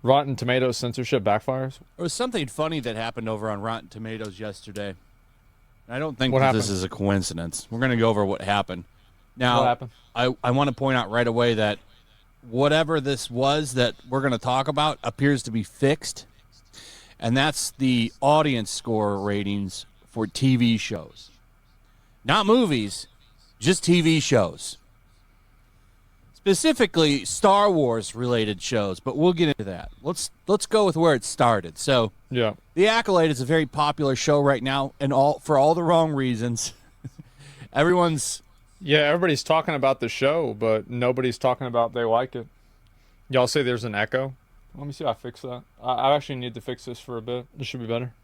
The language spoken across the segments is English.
Rotten Tomatoes censorship backfires. There was something funny that happened over on Rotten Tomatoes yesterday. I don't think What that happened? this is a coincidence. We're going to go over what happened. What Now, happened? I want to point out right away that whatever this was that we're going to talk about appears to be fixed, and that's the audience score ratings for TV shows. Not movies, just TV shows. Specifically Star Wars related shows, but we'll get into that. Let's go with where it started. So, Yeah. The Acolyte is a very popular show right now, and for all the wrong reasons. Everyone's Yeah, everybody's talking about the show, but nobody's talking about they like it. Y'all say there's an echo. Let me see if I fix that. I actually need to fix this for a bit. This should be better.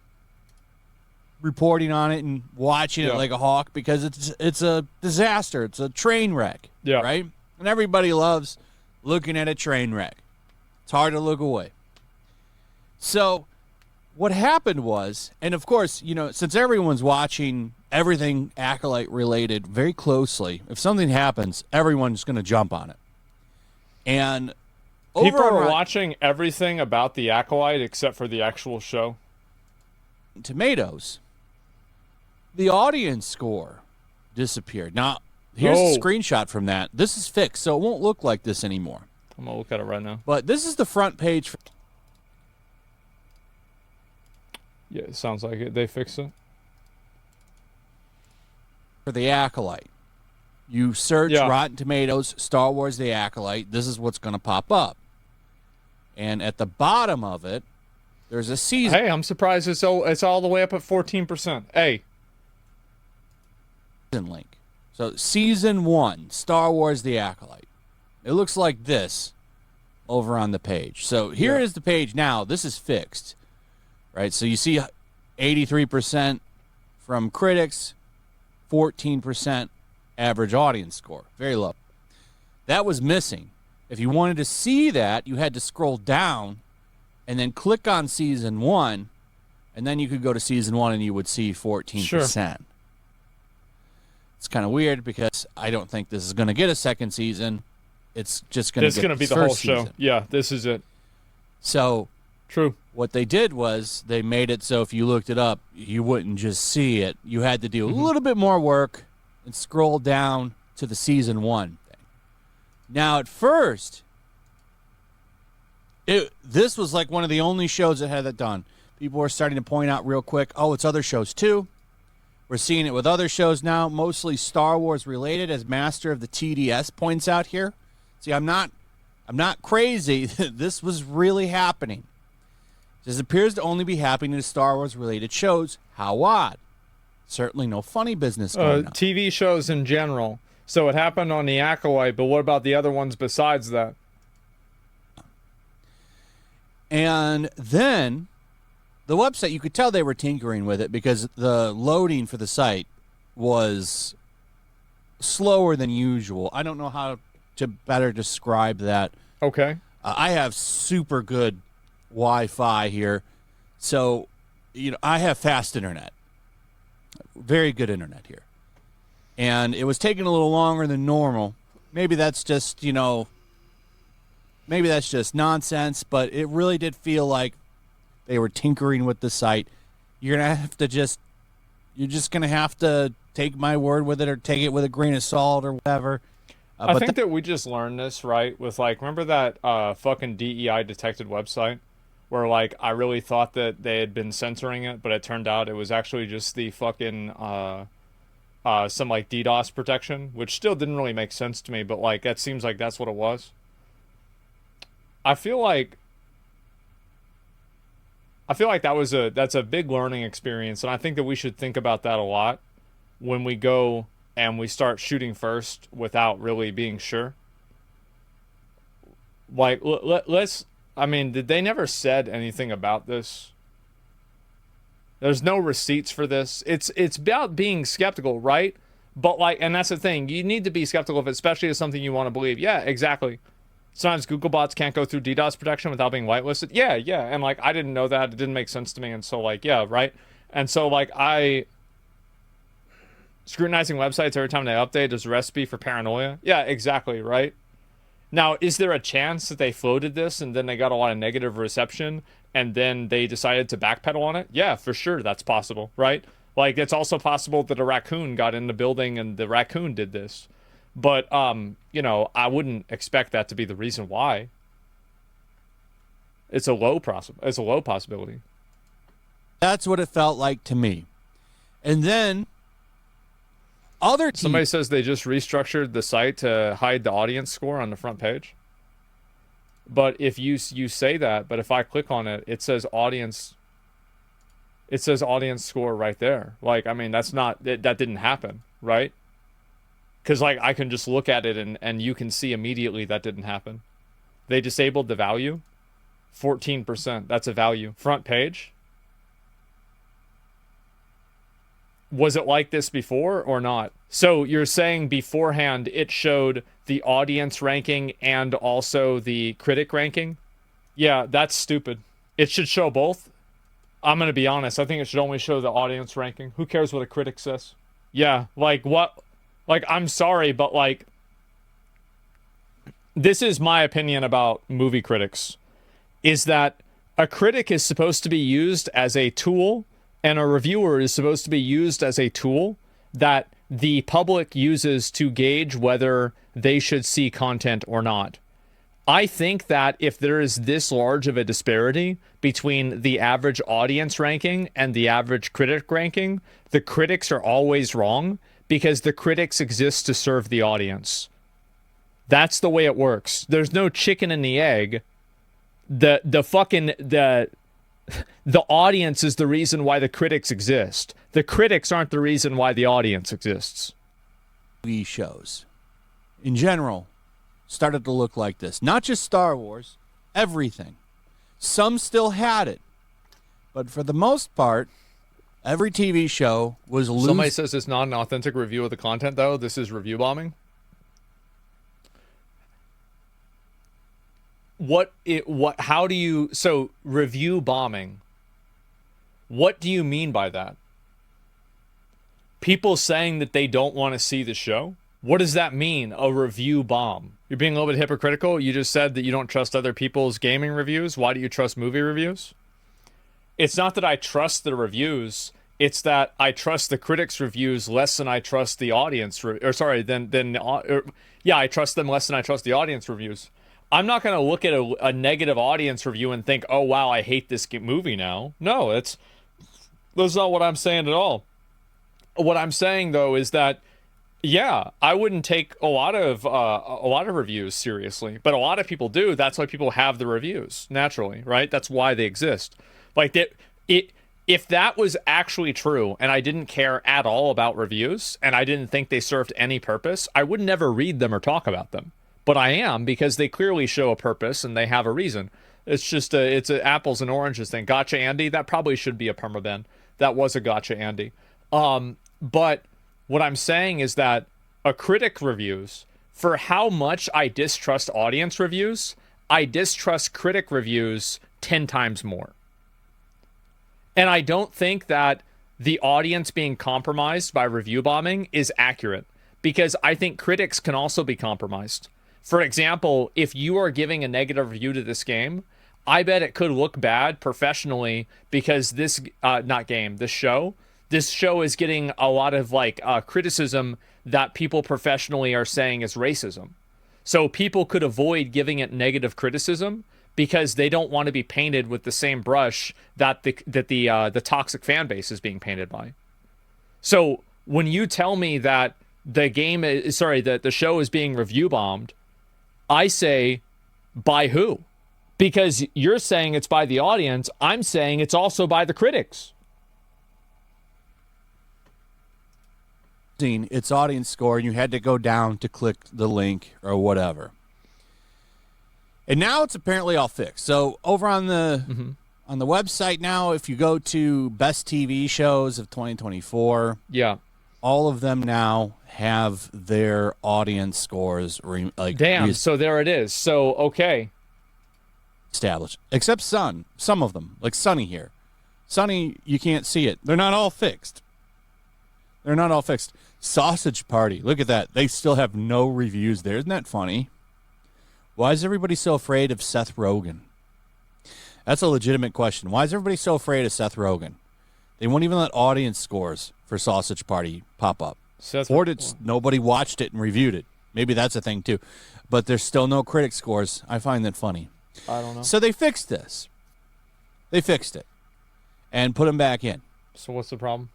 reporting on it and watching it Yeah. like a hawk because it's a disaster. It's a train wreck. Yeah. Right? And everybody loves looking at a train wreck. It's hard to look away. So what happened was, and of course, since everyone's watching everything Acolyte related very closely, if something happens, everyone's going to jump on it. And People over on are watching everything about the Acolyte except for the actual show. Tomatoes, the audience score disappeared. Now, here's a screenshot from that. This is fixed, so it won't look like this anymore. I'm going to look at it right now. But this is the front page. Yeah, it sounds like it. They fixed it. For the Acolyte. You search Rotten Tomatoes, Star Wars The Acolyte. This is what's going to pop up. And at the bottom of it, there's a season. Hey, I'm surprised it's all the way up at 14%. Hey. Link. So season 1, Star Wars The Acolyte. It looks like this over on the page. So here is the page now. This is fixed. Right? So you see 83% from critics, 14% average audience score. Very low. That was missing. If you wanted to see that, you had to scroll down and then click on season 1, and then you could go to season 1 and you would see 14%. Sure. It's kind of weird because I don't think this is going to get a second season. It's just going to This is going to be the whole show. Yeah, this is it. So true. What they did was they made it so if you looked it up, you wouldn't just see it. You had to do a little bit more work and scroll down to the season 1 thing. Now, at first, this was like one of the only shows that had that done. People were starting to point out real quick, oh, it's other shows too. We're seeing it with other shows now, mostly Star Wars related, as Master of the TDS points out here. See, I'm not crazy. This was really happening. This appears to only be happening to Star Wars related shows. How odd. Certainly no funny business going on. TV shows in general. So it happened on The Acolyte, but what about the other ones besides that? And then the website, you could tell they were tinkering with it because the loading for the site was slower than usual. I don't know how to better describe that. Okay. I have super good Wi-Fi here. So, I have fast internet. Very good internet here. And it was taking a little longer than normal. Maybe that's just, maybe that's just nonsense, but it really did feel like they were tinkering with the site. You're going to have to you're just going to have to take my word with it or take it with a grain of salt or whatever. I think that we just learned this, right? With remember that fucking DEI detected website where I really thought that they had been censoring it, but it turned out it was actually just the fucking some DDoS protection, which still didn't really make sense to me, but that seems like that's what it was. I feel like that's a big learning experience, and I think that we should think about that a lot when we go and we start shooting first without really being sure. Did they never said anything about this? There's no receipts for this. It's about being skeptical, right? But and that's the thing. You need to be skeptical of it, especially if it's something you want to believe. Yeah, exactly. Sometimes Google bots can't go through DDoS protection without being whitelisted. Yeah. And I didn't know that. It didn't make sense to me. And so yeah, right. And so I scrutinizing websites every time they update is a recipe for paranoia. Yeah, exactly, right? Now, is there a chance that they floated this and then they got a lot of negative reception and then they decided to backpedal on it? Yeah, for sure, that's possible, right? Like, it's also possible that a raccoon got in the building and the raccoon did this. But, you know, I wouldn't expect that to be the reason why. It's a low possibility. That's what it felt like to me. And then other Somebody says they just restructured the site to hide the audience score on the front page. But if you say that, but if I click on it, it says audience score right there. Like, I mean, that didn't happen, right? Because, like, I can just look at it and you can see immediately that didn't happen. They disabled the value. 14%. That's a value. Front page. Was it like this before or not? So you're saying beforehand it showed the audience ranking and also the critic ranking? Yeah, that's stupid. It should show both. I'm going to be honest. I think it should only show the audience ranking. Who cares what a critic says? Yeah, like what? Like, I'm sorry, but like, this is my opinion about movie critics, is that a critic is supposed to be used as a tool and a reviewer is supposed to be used as a tool that the public uses to gauge whether they should see content or not. I think that if there is this large of a disparity between the average audience ranking and the average critic ranking, the critics are always wrong because the critics exist to serve the audience. That's the way it works. There's no chicken and the egg. The audience is the reason why the critics exist. The critics aren't the reason why the audience exists. TV shows in general started to look like this. Not just Star Wars, everything. Some still had it. But for the most part, every TV show was losing. Somebody says it's not an authentic review of the content, though. This is review bombing. How do you, so review bombing, what do you mean by that? People saying that they don't want to see the show? What does that mean, a review bomb? You're being a little bit hypocritical. You just said that you don't trust other people's gaming reviews. Why do you trust movie reviews? It's not that I trust the reviews. It's that I trust the critics' reviews less than I trust the audience. I trust them less than I trust the audience reviews. I'm not going to look at a negative audience review and think, oh, wow, I hate this movie now. No, that's not what I'm saying at all. What I'm saying, though, is that, yeah, I wouldn't take a lot of reviews seriously, but a lot of people do. That's why people have the reviews, naturally, right? That's why they exist. Like, if that was actually true and I didn't care at all about reviews and I didn't think they served any purpose, I would never read them or talk about them. But I am, because they clearly show a purpose and they have a reason. It's just it's a apples and oranges thing. Gotcha, Andy. That probably should be a permaben. That was a gotcha, Andy. But what I'm saying is that a critic reviews, for how much I distrust audience reviews, I distrust critic reviews 10 times more. And I don't think that the audience being compromised by review bombing is accurate, because I think critics can also be compromised. For example, if you are giving a negative review to this game, I bet it could look bad professionally because this show is getting a lot of criticism that people professionally are saying is racism. So people could avoid giving it negative criticism because they don't want to be painted with the same brush that the toxic fan base is being painted by. So when you tell me that the show is being review bombed, I say, by who? Because you're saying it's by the audience. I'm saying it's also by the critics. Its audience score, and you had to go down to click the link or whatever. And now it's apparently all fixed. So over on the website now, if you go to best TV shows of 2024, yeah, all of them now have their audience scores so there it is. So okay, established, except some of them, like Sunny here. Sunny, you can't see it. They're not all fixed. Sausage Party, look at that. They still have no reviews there. Isn't that funny? Why is everybody so afraid of Seth Rogen? That's a legitimate question. Why is everybody so afraid of Seth Rogen? They won't even let audience scores for Sausage Party pop up. Nobody watched it and reviewed it. Maybe that's a thing too. But there's still no critic scores. I find that funny. I don't know. So they fixed this. They fixed it and put him back in. So what's the problem?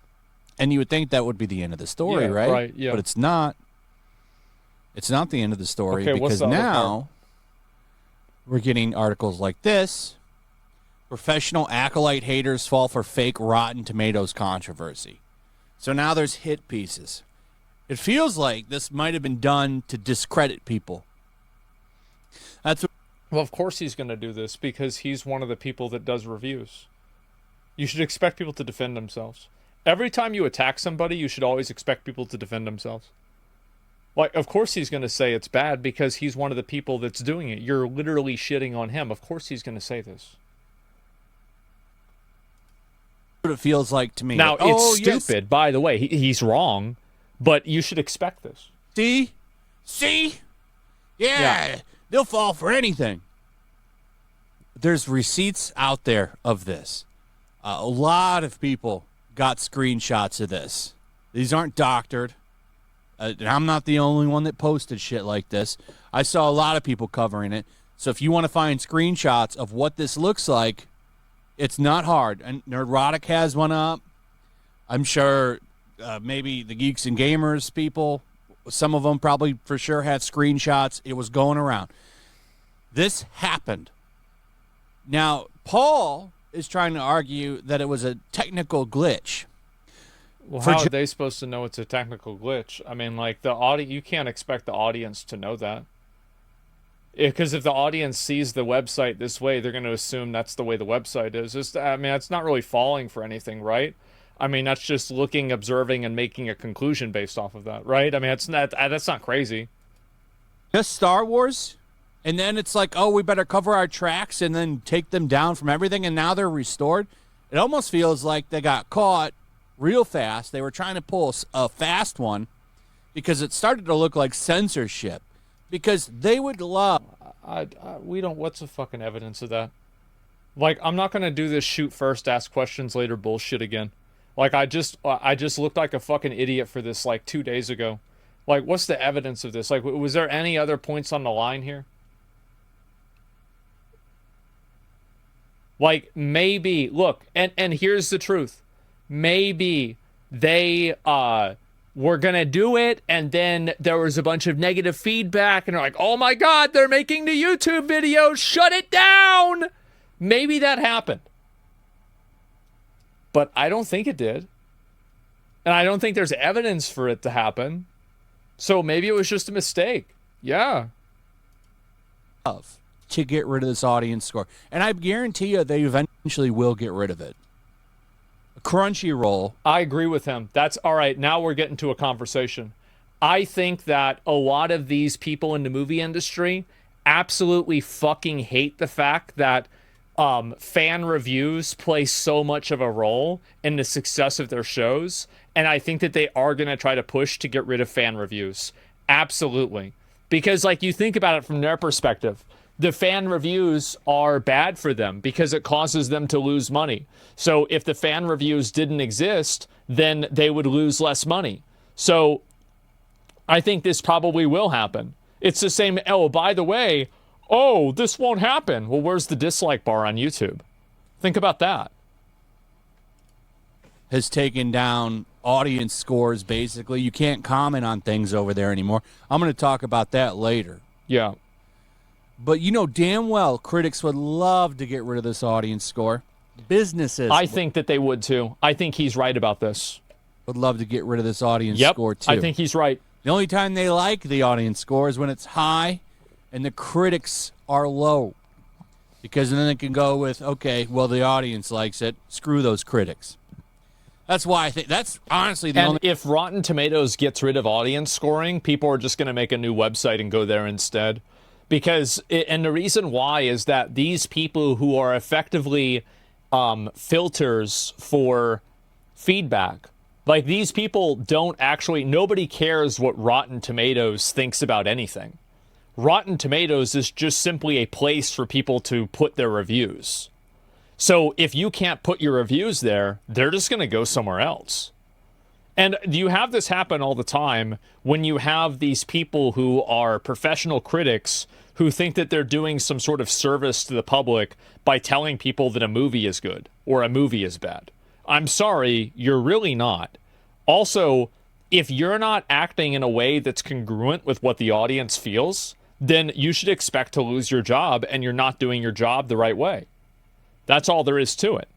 And you would think that would be the end of the story, right? Right, yeah. But it's not. It's not the end of the story because what's the other now part? we're getting articles like this. Professional acolyte haters fall for fake Rotten Tomatoes controversy. So now there's hit pieces. It feels like this might have been done to discredit people. Well, of course he's going to do this because he's one of the people that does reviews. You should expect people to defend themselves. Every time you attack somebody, you should always expect people to defend themselves. Like, of course he's going to say it's bad because he's one of the people that's doing it. You're literally shitting on him. Of course he's going to say this. What it feels like to me. Now, it's stupid, by the way. He's wrong, but you should expect this. See? Yeah, they'll fall for anything. There's receipts out there of this. A lot of people got screenshots of this. These aren't doctored. And I'm not the only one that posted shit like this. I saw a lot of people covering it. So if you want to find screenshots of what this looks like, it's not hard. And Nerdrotic has one up. I'm sure maybe the Geeks and Gamers people, some of them probably for sure had screenshots. It was going around. This happened. Now, Paul is trying to argue that it was a technical glitch. Well, how are they supposed to know it's a technical glitch? I mean, like, you can't expect the audience to know that. Because if the audience sees the website this way, they're going to assume that's the way the website is. It's not really falling for anything, right? I mean, that's just looking, observing, and making a conclusion based off of that, right? I mean, that's not crazy. Just Star Wars? And then it's like, oh, we better cover our tracks and then take them down from everything, and now they're restored. It almost feels like they got caught real fast. They were trying to pull a fast one because it started to look like censorship. Because they would love. What's the fucking evidence of that? Like, I'm not going to do this shoot first, ask questions later bullshit again. Like, I just looked like a fucking idiot for this, like, 2 days ago. Like, what's the evidence of this? Like, was there any other points on the line here? Like, maybe, look, and here's the truth. Maybe they, we're going to do it, and then there was a bunch of negative feedback, and they're like, oh my God, they're making the YouTube video, shut it down! Maybe that happened. But I don't think it did. And I don't think there's evidence for it to happen. So maybe it was just a mistake. Yeah. To get rid of this audience score. And I guarantee you they eventually will get rid of it. Crunchyroll. I agree with him. That's all right. Now we're getting to a conversation. I think that a lot of these people in the movie industry absolutely fucking hate the fact that fan reviews play so much of a role in the success of their shows. And I think that they are going to try to push to get rid of fan reviews. Absolutely. Because, like, you think about it from their perspective. The fan reviews are bad for them because it causes them to lose money. So if the fan reviews didn't exist, then they would lose less money. So I think this probably will happen. It's the same, oh, by the way, oh, this won't happen. Well, where's the dislike bar on YouTube? Think about that. Has taken down audience scores, basically. You can't comment on things over there anymore. I'm going to talk about that later. Yeah. But you know damn well critics would love to get rid of this audience score. Businesses. I think that they would too. I think he's right about this. Would love to get rid of this audience score too. I think he's right. The only time they like the audience score is when it's high and the critics are low. Because then they can go with, okay, well, the audience likes it. Screw those critics. That's why I think that's honestly the only. And if Rotten Tomatoes gets rid of audience scoring, people are just going to make a new website and go there instead. And the reason why is that these people who are effectively filters for feedback, like these people don't actually, nobody cares what Rotten Tomatoes thinks about anything. Rotten Tomatoes is just simply a place for people to put their reviews. So if you can't put your reviews there, they're just going to go somewhere else. And you have this happen all the time when you have these people who are professional critics who think that they're doing some sort of service to the public by telling people that a movie is good or a movie is bad. I'm sorry, you're really not. Also, if you're not acting in a way that's congruent with what the audience feels, then you should expect to lose your job, and you're not doing your job the right way. That's all there is to it.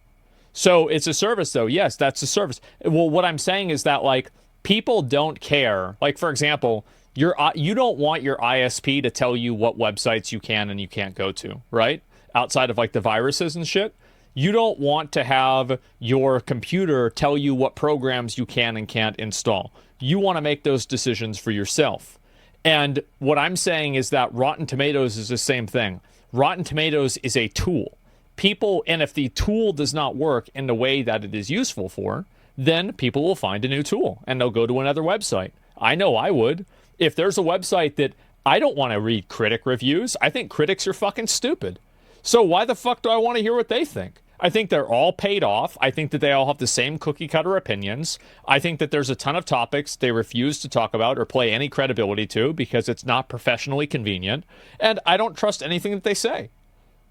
So it's a service, though. Yes, that's a service. Well, what I'm saying is that, like, people don't care. Like, for example, you don't want your ISP to tell you what websites you can and you can't go to, right? Outside of, like, the viruses and shit. You don't want to have your computer tell you what programs you can and can't install. You want to make those decisions for yourself. And what I'm saying is that Rotten Tomatoes is the same thing. Rotten Tomatoes is a tool. People, and if the tool does not work in the way that it is useful for, then people will find a new tool and they'll go to another website. I know I would. If there's a website that I don't want to read critic reviews, I think critics are fucking stupid. So why the fuck do I want to hear what they think? I think they're all paid off. I think that they all have the same cookie cutter opinions. I think that there's a ton of topics they refuse to talk about or play any credibility to because it's not professionally convenient. And I don't trust anything that they say.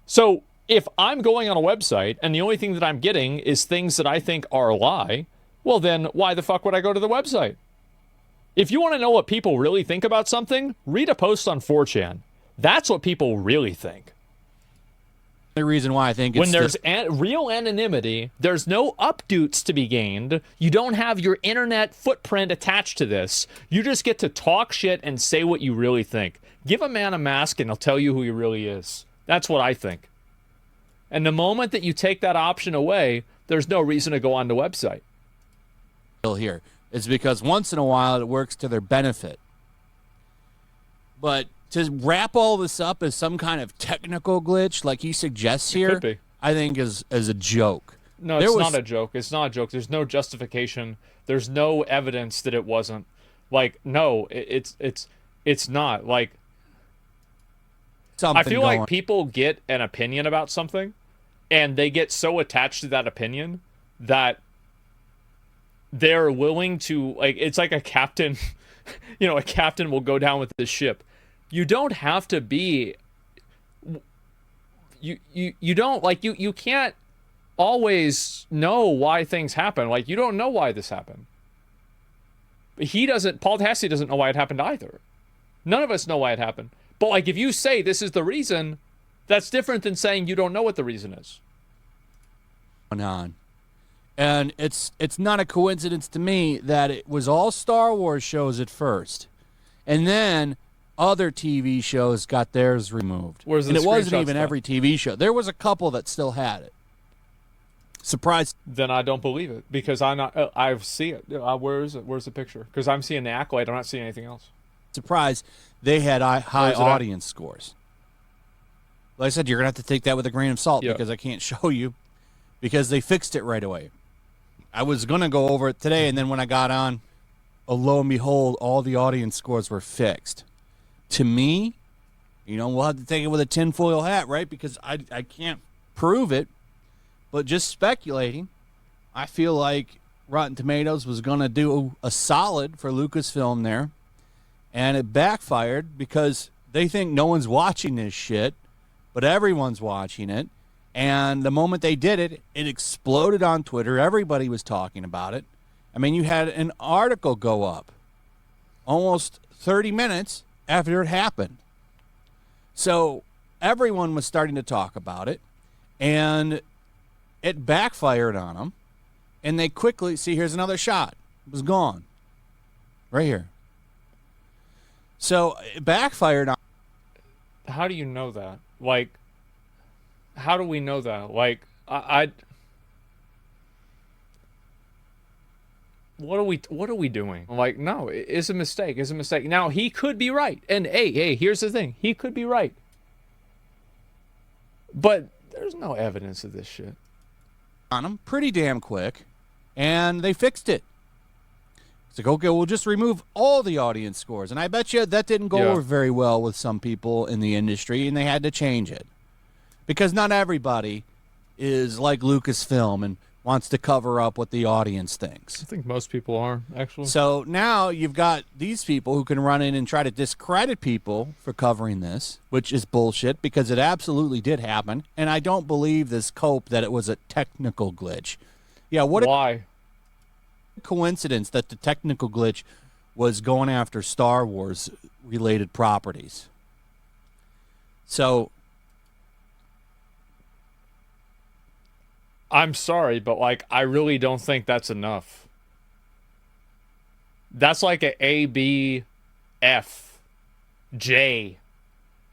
So if I'm going on a website and the only thing that I'm getting is things that I think are a lie, well then why the fuck would I go to the website? If you want to know what people really think about something, read a post on 4chan. That's what people really think. The reason why I think it's when there's real anonymity, there's no updates to be gained. You don't have your internet footprint attached to this. You just get to talk shit and say what you really think. Give a man a mask and he'll tell you who he really is. That's what I think. And the moment that you take that option away, there's no reason to go on the website. Here is because once in a while it works to their benefit. But to wrap all this up as some kind of technical glitch like he suggests here, I think is a joke. No, it's not a joke. It's not a joke. There's no justification. There's no evidence that it wasn't. Like, no, it's not. Like, I feel like people get an opinion about something, and they get so attached to that opinion that they're willing to, like, it's like a captain, you know, a captain will go down with the ship. You don't have to be, you don't, like, you can't always know why things happen. Like, you don't know why this happened. Paul Tassi doesn't know why it happened either. None of us know why it happened. But, like, if you say this is the reason, that's different than saying you don't know what the reason is. On. And it's not a coincidence to me that it was all Star Wars shows at first. And then other TV shows got theirs removed. And it wasn't even every TV show. There was a couple that still had it. Surprised. Then I don't believe it because I see it. Where is it? Where's the picture? Because I'm seeing the Acolyte. I'm not seeing anything else. Surprised they had high audience scores. Like I said, you're going to have to take that with a grain of salt because I can't show you because they fixed it right away. I was going to go over it today, and then when I got on, lo and behold, all the audience scores were fixed. To me, you know, we'll have to take it with a tinfoil hat, right? Because I can't prove it, but just speculating, I feel like Rotten Tomatoes was going to do a solid for Lucasfilm there, and it backfired because they think no one's watching this shit, but everyone's watching it. And the moment they did it, it exploded on Twitter. Everybody was talking about it. I mean, you had an article go up almost 30 minutes after it happened. So everyone was starting to talk about it, and it backfired on them. And they quickly, see, here's another shot. It was gone. Right here. So it backfired on. How do you know that? Like, how do we know that? Like, what are we doing? Like, no, it's a mistake. It's a mistake. Now, he could be right. And hey, here's the thing. He could be right. But there's no evidence of this shit. On them pretty damn quick, and they fixed it. It's like, okay, we'll just remove all the audience scores. And I bet you that didn't go over very well with some people in the industry, and they had to change it. Because not everybody is like Lucasfilm and wants to cover up what the audience thinks. I think most people are, actually. So now you've got these people who can run in and try to discredit people for covering this, which is bullshit because it absolutely did happen. And I don't believe this cope that it was a technical glitch. Yeah, Why? A coincidence that the technical glitch was going after Star Wars related properties. So I'm sorry, but like I really don't think that's enough. That's like a B, F, J.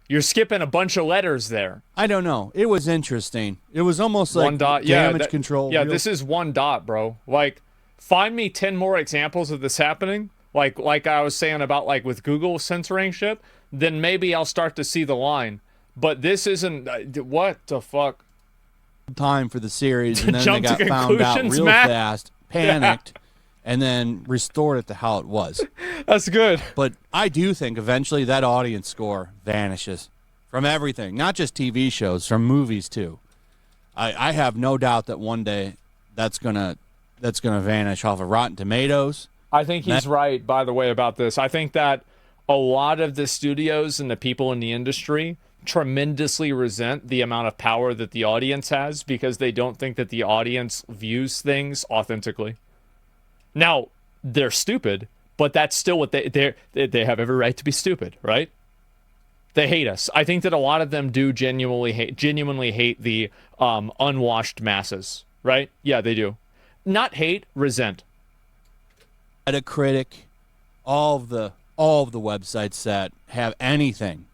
You're skipping a bunch of letters there. I don't know. It was interesting. It was almost like one dot, damage control. Yeah, this is one dot, bro. Like, find me 10 more examples of this happening. Like I was saying about like with Google censoring shit, then maybe I'll start to see the line. But this isn't. What the fuck? Time for the series, and then they Jump got to found out conclusions, real Matt? fast, panicked, and then restored it to how it was. That's good. But I do think eventually that audience score vanishes from everything, not just TV shows, from movies too. I have no doubt that one day that's gonna vanish off of Rotten Tomatoes. I think he's right, by the way, about this. I think that a lot of the studios and the people in the industry tremendously resent the amount of power that the audience has because they don't think that the audience views things authentically. Now, they're stupid, but that's still what they have every right to be stupid, right? They hate us. I think that a lot of them do genuinely hate the unwashed masses, right? Yeah, they do. Not hate, resent. Metacritic, all of the websites that have anything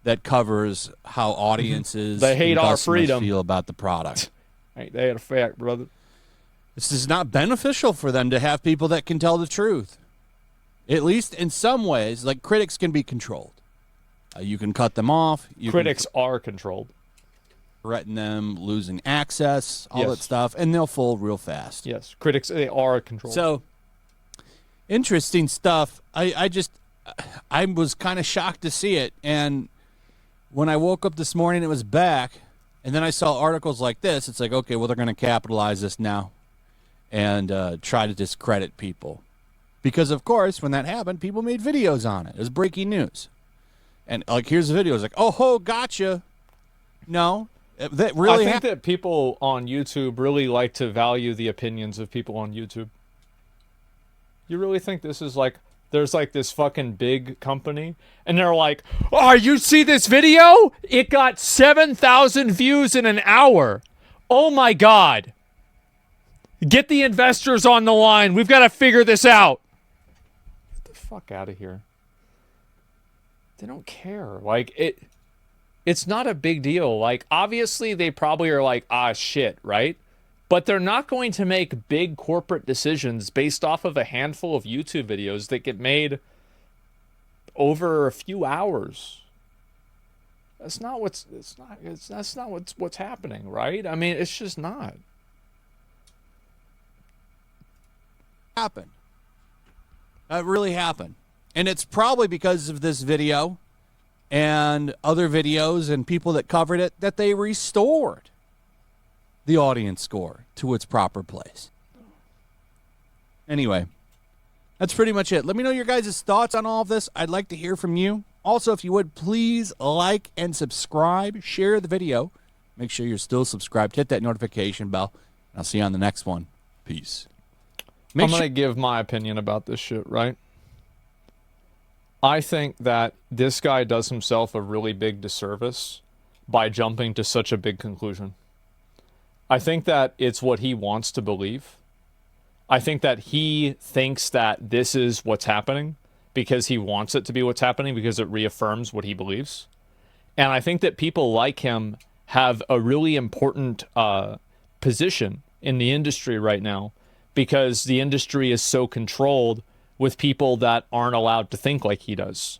that covers how audiences They hate and our customers freedom. feel about the product. Ain't that a fact, brother? This is not beneficial for them to have people that can tell the truth. At least in some ways, like critics can be controlled. You can cut them off. Critics are controlled. Threaten them losing access, all Yes. that stuff, and they'll fold real fast. Yes, critics, they are controlled. So, interesting stuff. I was kind of shocked to see it, and when I woke up this morning, it was back, and then I saw articles like this. It's like, okay, well, they're going to capitalize this now and try to discredit people. Because, of course, when that happened, people made videos on it. It was breaking news. And, like, here's the video. It's like, oh, ho, gotcha. No. That really I think that people on YouTube really like to value the opinions of people on YouTube. You really think this is like, there's like this fucking big company, and they're like, oh, you see this video? It got 7,000 views in an hour. Oh my God. Get the investors on the line. We've got to figure this out. Get the fuck out of here. They don't care. Like, it's not a big deal. Like, obviously, they probably are like, ah, shit, right? But they're not going to make big corporate decisions based off of a handful of YouTube videos that get made over a few hours. That's not what's happening, right? I mean, it's just not. happened. That really happened. And it's probably because of this video and other videos and people that covered it that they restored the audience score to its proper place. Anyway, that's pretty much it. Let me know your guys' thoughts on all of this. I'd like to hear from you. Also, if you would, please like and subscribe. Share the video. Make sure you're still subscribed. Hit that notification bell. I'll see you on the next one. Peace. I'm going to give my opinion about this shit, right? I think that this guy does himself a really big disservice by jumping to such a big conclusion. I think that it's what he wants to believe. I think that he thinks that this is what's happening because he wants it to be what's happening because it reaffirms what he believes. And I think that people like him have a really important position in the industry right now because the industry is so controlled with people that aren't allowed to think like he does.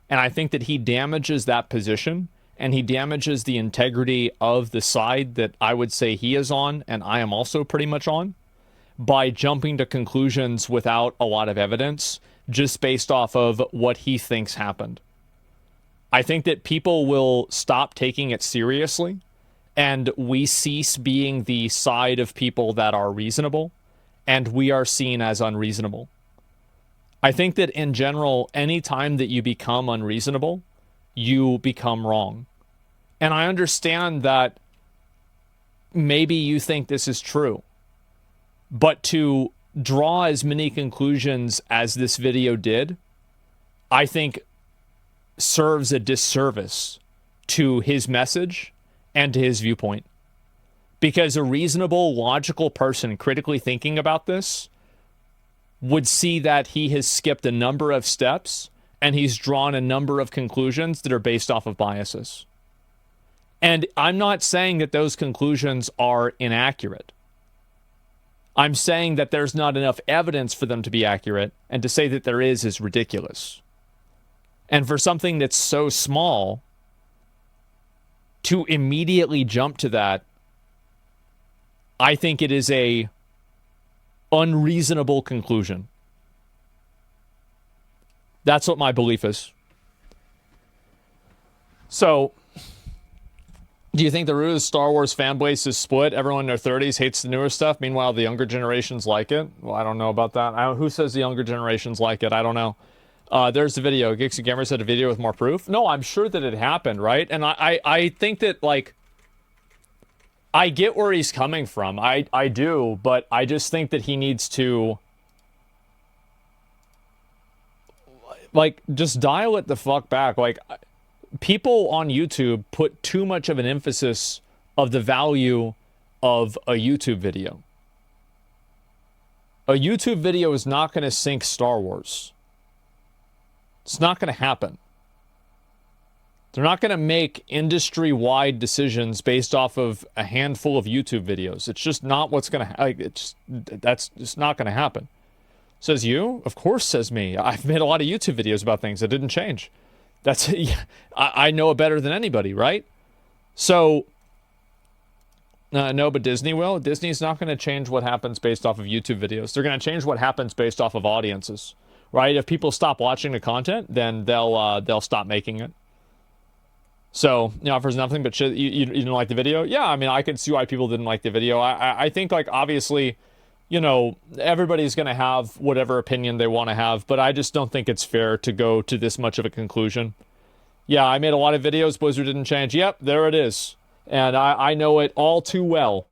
And I think that he damages that position and he damages the integrity of the side that I would say he is on and I am also pretty much on by jumping to conclusions without a lot of evidence, just based off of what he thinks happened. I think that people will stop taking it seriously, and we cease being the side of people that are reasonable, and we are seen as unreasonable. I think that in general, any time that you become unreasonable, you become wrong. And I understand that maybe you think this is true, but to draw as many conclusions as this video did, I think serves a disservice to his message and to his viewpoint. Because a reasonable, logical person critically thinking about this would see that he has skipped a number of steps and he's drawn a number of conclusions that are based off of biases. And I'm not saying that those conclusions are inaccurate. I'm saying that there's not enough evidence for them to be accurate, and to say that there is ridiculous. And for something that's so small, to immediately jump to that, I think it is a unreasonable conclusion. That's what my belief is. So, do you think the root of the Star Wars fan base is split? Everyone in their 30s hates the newer stuff. Meanwhile, the younger generations like it. Well, I don't know about that. Who says the younger generations like it? I don't know. There's the video. Geeksy Gamer said a video with more proof. No, I'm sure that it happened, right? And I think that, like, I get where he's coming from. I do, but I just think that he needs to, like, just dial it the fuck back. Like, people on YouTube put too much of an emphasis of the value of a YouTube video. A YouTube video is not going to sink Star Wars. It's not going to happen. They're not going to make industry-wide decisions based off of a handful of YouTube videos. It's just not what's going to that's just not going to happen. Says you? Of course, says me. I've made a lot of YouTube videos about things that didn't change. That's I know it better than anybody, right? So, no, but Disney will. Disney's not going to change what happens based off of YouTube videos. They're going to change what happens based off of audiences, right? If people stop watching the content, then they'll stop making it. So, offers nothing but shit. You didn't like the video? Yeah, I mean, I can see why people didn't like the video. I think, like, obviously, everybody's going to have whatever opinion they want to have, but I just don't think it's fair to go to this much of a conclusion. Yeah, I made a lot of videos. Blizzard didn't change. Yep, there it is. And I know it all too well.